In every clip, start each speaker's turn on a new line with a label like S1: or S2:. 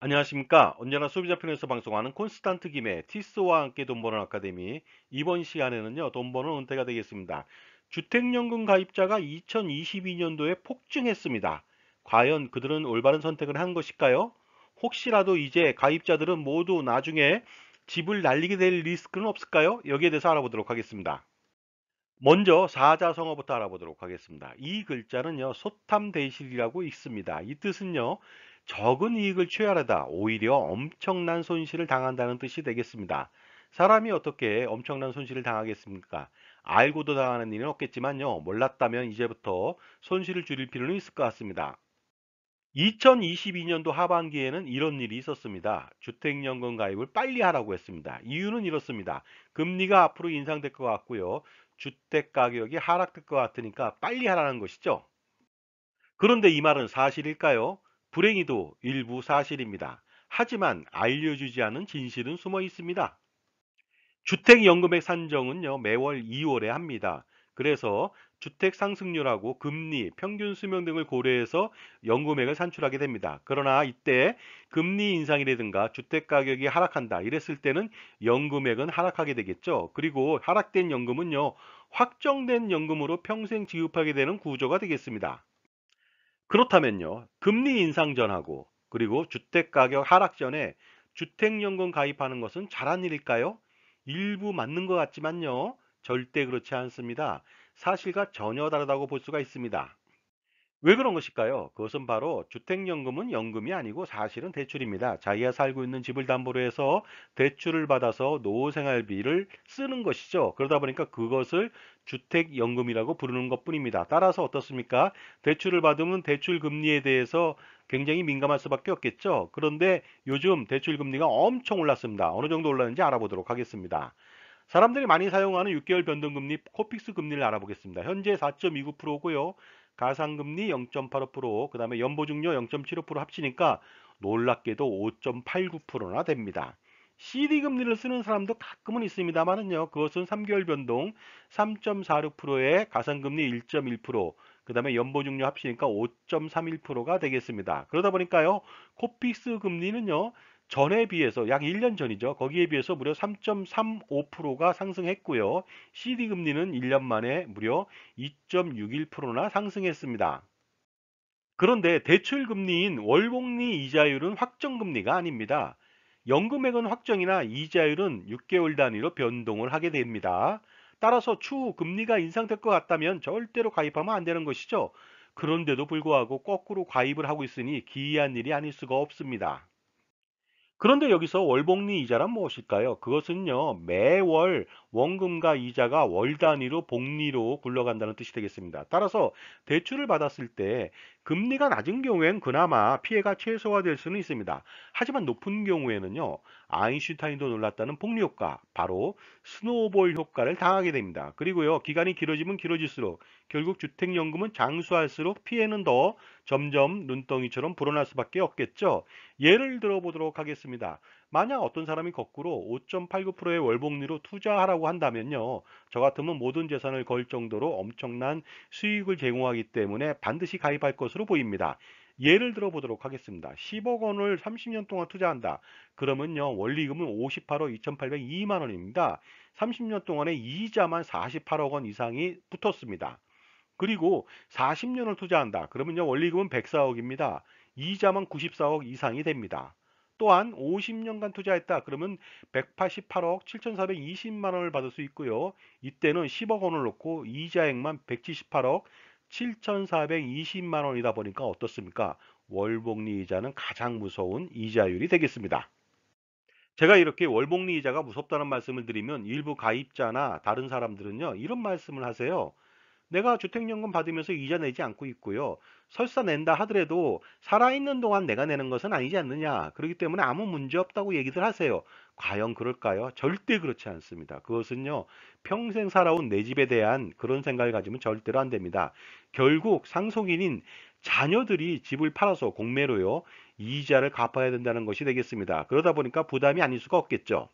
S1: 안녕하십니까. 언제나 소비자 편에서 방송하는 콘스탄트 김의 티스와 함께 돈 버는 아카데미. 이번 시간에는요, 돈 버는 은퇴가 되겠습니다. 주택연금 가입자가 2022년도에 폭증했습니다. 과연 그들은 올바른 선택을 한 것일까요? 혹시라도 이제 가입자들은 모두 나중에 집을 날리게 될 리스크는 없을까요? 여기에 대해서 알아보도록 하겠습니다. 먼저 사자성어부터 알아보도록 하겠습니다. 이 글자는요, 소탐대실이라고 있습니다. 이 뜻은요, 적은 이익을 취하려다 오히려 엄청난 손실을 당한다는 뜻이 되겠습니다. 사람이 어떻게 엄청난 손실을 당하겠습니까? 알고도 당하는 일은 없겠지만요, 몰랐다면 이제부터 손실을 줄일 필요는 있을 것 같습니다. 2022년도 하반기에는 이런 일이 있었습니다. 주택연금 가입을 빨리 하라고 했습니다. 이유는 이렇습니다. 금리가 앞으로 인상될 것 같고요. 주택 가격이 하락될 것 같으니까 빨리 하라는 것이죠. 그런데 이 말은 사실일까요? 불행히도 일부 사실입니다. 하지만 알려주지 않은 진실은 숨어 있습니다. 주택연금액 산정은요, 매월 2월에 합니다. 그래서 주택 상승률하고 금리, 평균 수명 등을 고려해서 연금액을 산출하게 됩니다. 그러나 이때 금리 인상이라든가 주택 가격이 하락한다 이랬을 때는 연금액은 하락하게 되겠죠. 그리고 하락된 연금은요, 확정된 연금으로 평생 지급하게 되는 구조가 되겠습니다. 그렇다면요, 금리 인상 전하고 그리고 주택 가격 하락 전에 주택연금 가입하는 것은 잘한 일일까요? 일부 맞는 것 같지만요, 절대 그렇지 않습니다. 사실과 전혀 다르다고 볼 수가 있습니다. 왜 그런 것일까요? 그것은 바로 주택연금은 연금이 아니고 사실은 대출입니다. 자기가 살고 있는 집을 담보로 해서 대출을 받아서 노후생활비를 쓰는 것이죠. 그러다 보니까 그것을 주택연금이라고 부르는 것뿐입니다. 따라서 어떻습니까? 대출을 받으면 대출 금리에 대해서 굉장히 민감할 수밖에 없겠죠. 그런데 요즘 대출 금리가 엄청 올랐습니다. 어느 정도 올랐는지 알아보도록 하겠습니다. 사람들이 많이 사용하는 6개월 변동금리 코픽스 금리를 알아보겠습니다. 현재 4.29%고요. 가상금리 0.85%, 그 다음에 연보증료 0.75% 합치니까 놀랍게도 5.89%나 됩니다. CD 금리를 쓰는 사람도 가끔은 있습니다만은요. 그것은 3개월 변동 3.46%에 가상금리 1.1%, 그 다음에 연보증료 합치니까 5.31%가 되겠습니다. 그러다 보니까요. 코픽스 금리는요. 전에 비해서 약 1년 전이죠. 거기에 비해서 무려 3.35%가 상승했고요. CD 금리는 1년 만에 무려 2.61%나 상승했습니다. 그런데 대출 금리인 월복리 이자율은 확정 금리가 아닙니다. 연금액은 확정이나 이자율은 6개월 단위로 변동을 하게 됩니다. 따라서 추후 금리가 인상될 것 같다면 절대로 가입하면 안 되는 것이죠. 그런데도 불구하고 거꾸로 가입을 하고 있으니 기이한 일이 아닐 수가 없습니다. 그런데 여기서 월복리 이자란 무엇일까요? 그것은요, 매월 원금과 이자가 월 단위로 복리로 굴러간다는 뜻이 되겠습니다. 따라서 대출을 받았을 때 금리가 낮은 경우엔 그나마 피해가 최소화될 수는 있습니다. 하지만 높은 경우에는요, 아인슈타인도 놀랐다는 복리 효과, 바로 스노우볼 효과를 당하게 됩니다. 그리고요, 기간이 길어지면 길어질수록 결국 주택연금은 장수할수록 피해는 더 점점 눈덩이처럼 불어날 수밖에 없겠죠. 예를 들어 보도록 하겠습니다. 만약 어떤 사람이 거꾸로 5.89%의 월복리로 투자하라고 한다면요. 저 같으면 모든 재산을 걸 정도로 엄청난 수익을 제공하기 때문에 반드시 가입할 것으로 보입니다. 예를 들어 보도록 하겠습니다. 10억 원을 30년 동안 투자한다. 그러면요. 원리금은 58억 2,802만 원입니다. 30년 동안에 이자만 48억 원 이상이 붙었습니다. 그리고 40년을 투자한다. 그러면요, 원리금은 104억입니다. 이자만 94억 이상이 됩니다. 또한 50년간 투자했다. 그러면 188억 7,420만 원을 받을 수 있고요. 이때는 10억 원을 놓고 이자액만 178억 7,420만 원이다 보니까 어떻습니까? 월복리 이자는 가장 무서운 이자율이 되겠습니다. 제가 이렇게 월복리 이자가 무섭다는 말씀을 드리면 일부 가입자나 다른 사람들은요, 이런 말씀을 하세요. 내가 주택연금 받으면서 이자 내지 않고 있고요. 설사 낸다 하더라도 살아있는 동안 내가 내는 것은 아니지 않느냐. 그렇기 때문에 아무 문제 없다고 얘기들 하세요. 과연 그럴까요? 절대 그렇지 않습니다. 그것은요, 평생 살아온 내 집에 대한 그런 생각을 가지면 절대로 안 됩니다. 결국 상속인인 자녀들이 집을 팔아서 공매로요, 이자를 갚아야 된다는 것이 되겠습니다. 그러다 보니까 부담이 아닐 수가 없겠죠.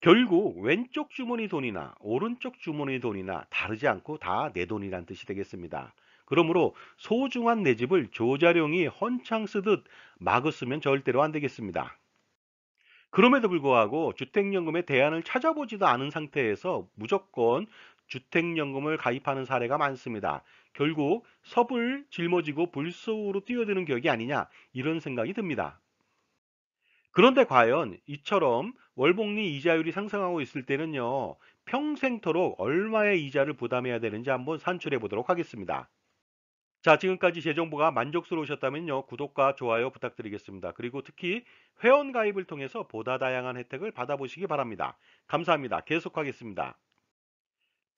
S1: 결국 왼쪽 주머니 돈이나 오른쪽 주머니 돈이나 다르지 않고 다 내 돈이란 뜻이 되겠습니다. 그러므로 소중한 내 집을 조자룡이 헌창 쓰듯 막으면 절대로 안 되겠습니다. 그럼에도 불구하고 주택연금의 대안을 찾아보지도 않은 상태에서 무조건 주택연금을 가입하는 사례가 많습니다. 결국 섭을 짊어지고 불속으로 뛰어드는 격이 아니냐 이런 생각이 듭니다. 그런데 과연 이처럼 월복리 이자율이 상승하고 있을 때는요, 평생토록 얼마의 이자를 부담해야 되는지 한번 산출해 보도록 하겠습니다. 자, 지금까지 제 정보가 만족스러우셨다면요, 구독과 좋아요 부탁드리겠습니다. 그리고 특히 회원 가입을 통해서 보다 다양한 혜택을 받아보시기 바랍니다. 감사합니다. 계속하겠습니다.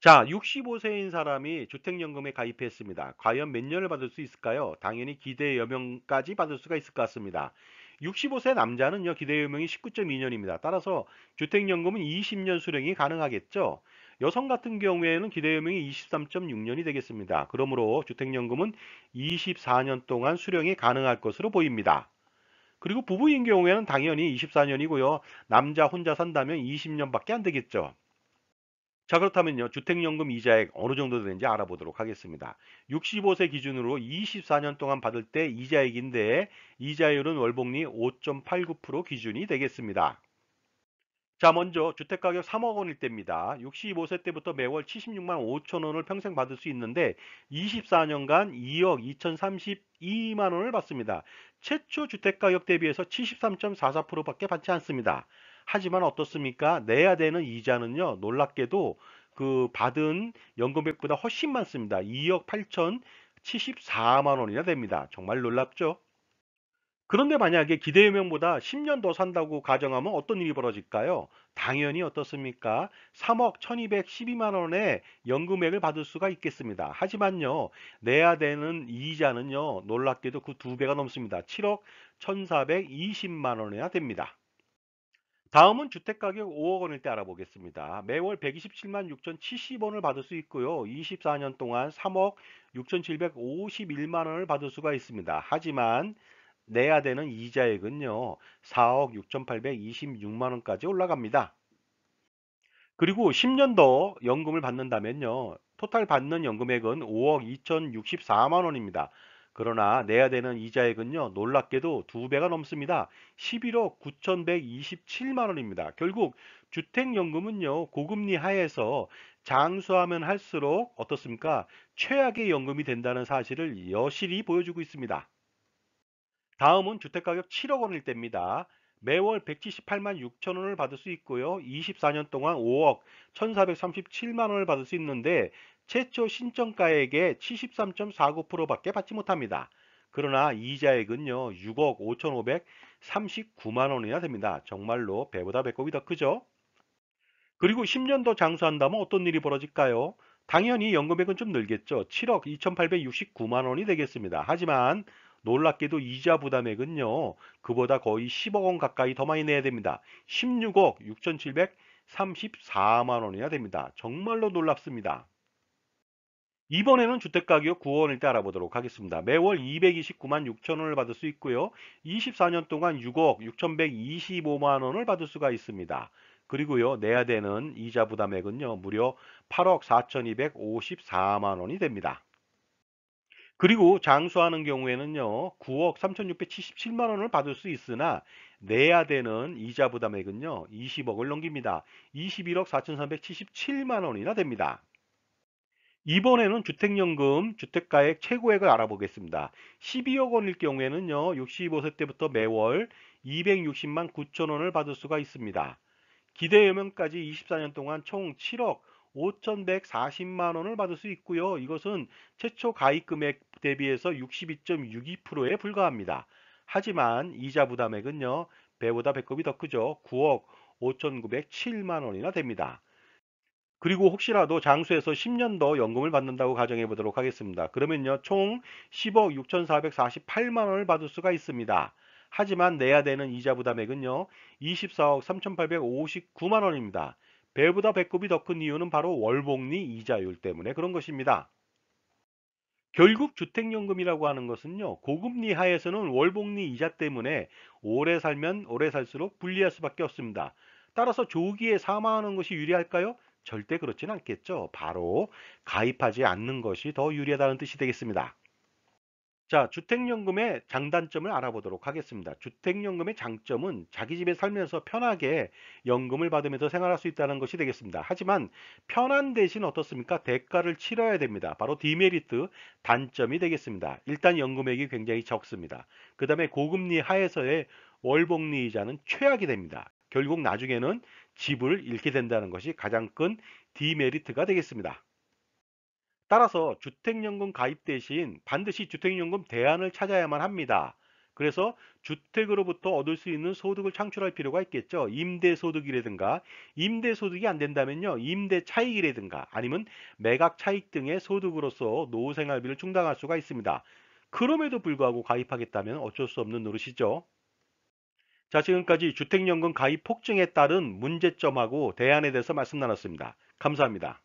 S1: 자, 65세인 사람이 주택연금에 가입했습니다. 과연 몇 년을 받을 수 있을까요? 당연히 기대여명까지 받을 수가 있을 것 같습니다. 65세 남자는요, 기대여명이 19.2년입니다. 따라서 주택연금은 20년 수령이 가능하겠죠. 여성 같은 경우에는 기대여명이 23.6년이 되겠습니다. 그러므로 주택연금은 24년 동안 수령이 가능할 것으로 보입니다. 그리고 부부인 경우에는 당연히 24년이고요. 남자 혼자 산다면 20년밖에 안 되겠죠. 자, 그렇다면요, 주택연금 이자액 어느 정도 되는지 알아보도록 하겠습니다. 65세 기준으로 24년 동안 받을 때 이자액인데, 이자율은 월복리 5.89% 기준이 되겠습니다. 자, 먼저 주택가격 3억 원일 때입니다. 65세 때부터 매월 76만 5천 원을 평생 받을 수 있는데 24년간 2억 2,032만 원을 받습니다. 최초 주택가격 대비해서 73.44%밖에 받지 않습니다. 하지만 어떻습니까? 내야 되는 이자는요, 놀랍게도 그 받은 연금액보다 훨씬 많습니다. 2억 8,074만 원이나 됩니다. 정말 놀랍죠? 그런데 만약에 기대유명보다 10년 더 산다고 가정하면 어떤 일이 벌어질까요? 당연히 어떻습니까? 3억 1212만 원의 연금액을 받을 수가 있겠습니다. 하지만요, 내야 되는 이자는요, 놀랍게도 그 두 배가 넘습니다. 7억 1420만 원이나 됩니다. 다음은 주택가격 5억 원일 때 알아보겠습니다. 매월 127만 6,070원을 받을 수 있고요. 24년 동안 3억 6,751만 원을 받을 수가 있습니다. 하지만 내야 되는 이자액은요, 4억 6,826만 원까지 올라갑니다. 그리고 10년 더 연금을 받는다면요, 토탈 받는 연금액은 5억 2,064만 원입니다. 그러나 내야 되는 이자액은요, 놀랍게도 두 배가 넘습니다. 11억 9,127만 원입니다. 결국 주택연금은요, 고금리 하에서 장수하면 할수록 어떻습니까? 최악의 연금이 된다는 사실을 여실히 보여주고 있습니다. 다음은 주택가격 7억 원일 때입니다. 매월 178만 6천 원을 받을 수 있고요. 24년 동안 5억 1,437만 원을 받을 수 있는데 최초 신청가액의 73.49%밖에 받지 못합니다. 그러나 이자액은요, 6억 5,539만 원이나 됩니다. 정말로 배보다 배꼽이 더 크죠? 그리고 10년 더 장수한다면 어떤 일이 벌어질까요? 당연히 연금액은 좀 늘겠죠. 7억 2,869만 원이 되겠습니다. 하지만 놀랍게도 이자 부담액은요, 그보다 거의 10억 원 가까이 더 많이 내야 됩니다. 16억 6,734만 원이나 됩니다. 정말로 놀랍습니다. 이번에는 주택가격 9억 원일 때 알아보도록 하겠습니다. 매월 229만 6천 원을 받을 수 있고요. 24년 동안 6억 6,125만 원을 받을 수가 있습니다. 그리고요, 내야 되는 이자 부담액은요, 무려 8억 4,254만 원이 됩니다. 그리고 장수하는 경우에는요, 9억 3,677만 원을 받을 수 있으나 내야 되는 이자 부담액은요, 20억을 넘깁니다. 21억 4,377만 원이나 됩니다. 이번에는 주택연금 주택가액 최고액을 알아보겠습니다. 12억 원일 경우에는요, 65세 때부터 매월 260만 9천 원을 받을 수가 있습니다. 기대여명까지 24년 동안 총 7억 5,140만 원을 받을 수 있고요. 이것은 최초 가입 금액 대비해서 62.62%에 불과합니다. 하지만 이자 부담액은요, 배보다 배꼽이 더 크죠. 9억 5,907만 원이나 됩니다. 그리고 혹시라도 장수해서 10년 더 연금을 받는다고 가정해 보도록 하겠습니다. 그러면요, 총 10억 6,448만 원을 받을 수가 있습니다. 하지만 내야 되는 이자 부담액은요, 24억 3,859만 원입니다. 배보다 배꼽이 더 큰 이유는 바로 월복리 이자율 때문에 그런 것입니다. 결국 주택연금이라고 하는 것은요, 고금리 하에서는 월복리 이자 때문에 오래 살면 오래 살수록 불리할 수밖에 없습니다. 따라서 조기에 사망하는 것이 유리할까요? 절대 그렇지는 않겠죠. 바로 가입하지 않는 것이 더 유리하다는 뜻이 되겠습니다. 자, 주택연금의 장단점을 알아보도록 하겠습니다. 주택연금의 장점은 자기 집에 살면서 편하게 연금을 받으면서 생활할 수 있다는 것이 되겠습니다. 하지만 편한 대신 어떻습니까? 대가를 치러야 됩니다. 바로 디메리트, 단점이 되겠습니다. 일단 연금액이 굉장히 적습니다. 그 다음에 고금리 하에서의 월복리 이자는 최악이 됩니다. 결국 나중에는 집을 잃게 된다는 것이 가장 큰 디메리트가 되겠습니다. 따라서 주택연금 가입 대신 반드시 주택연금 대안을 찾아야만 합니다. 그래서 주택으로부터 얻을 수 있는 소득을 창출할 필요가 있겠죠. 임대소득이라든가, 임대소득이 안 된다면요, 임대차익이라든가, 아니면 매각차익 등의 소득으로서 노후생활비를 충당할 수가 있습니다. 그럼에도 불구하고 가입하겠다면 어쩔 수 없는 노릇이죠. 자, 지금까지 주택연금 가입 폭증에 따른 문제점하고 대안에 대해서 말씀 나눴습니다. 감사합니다.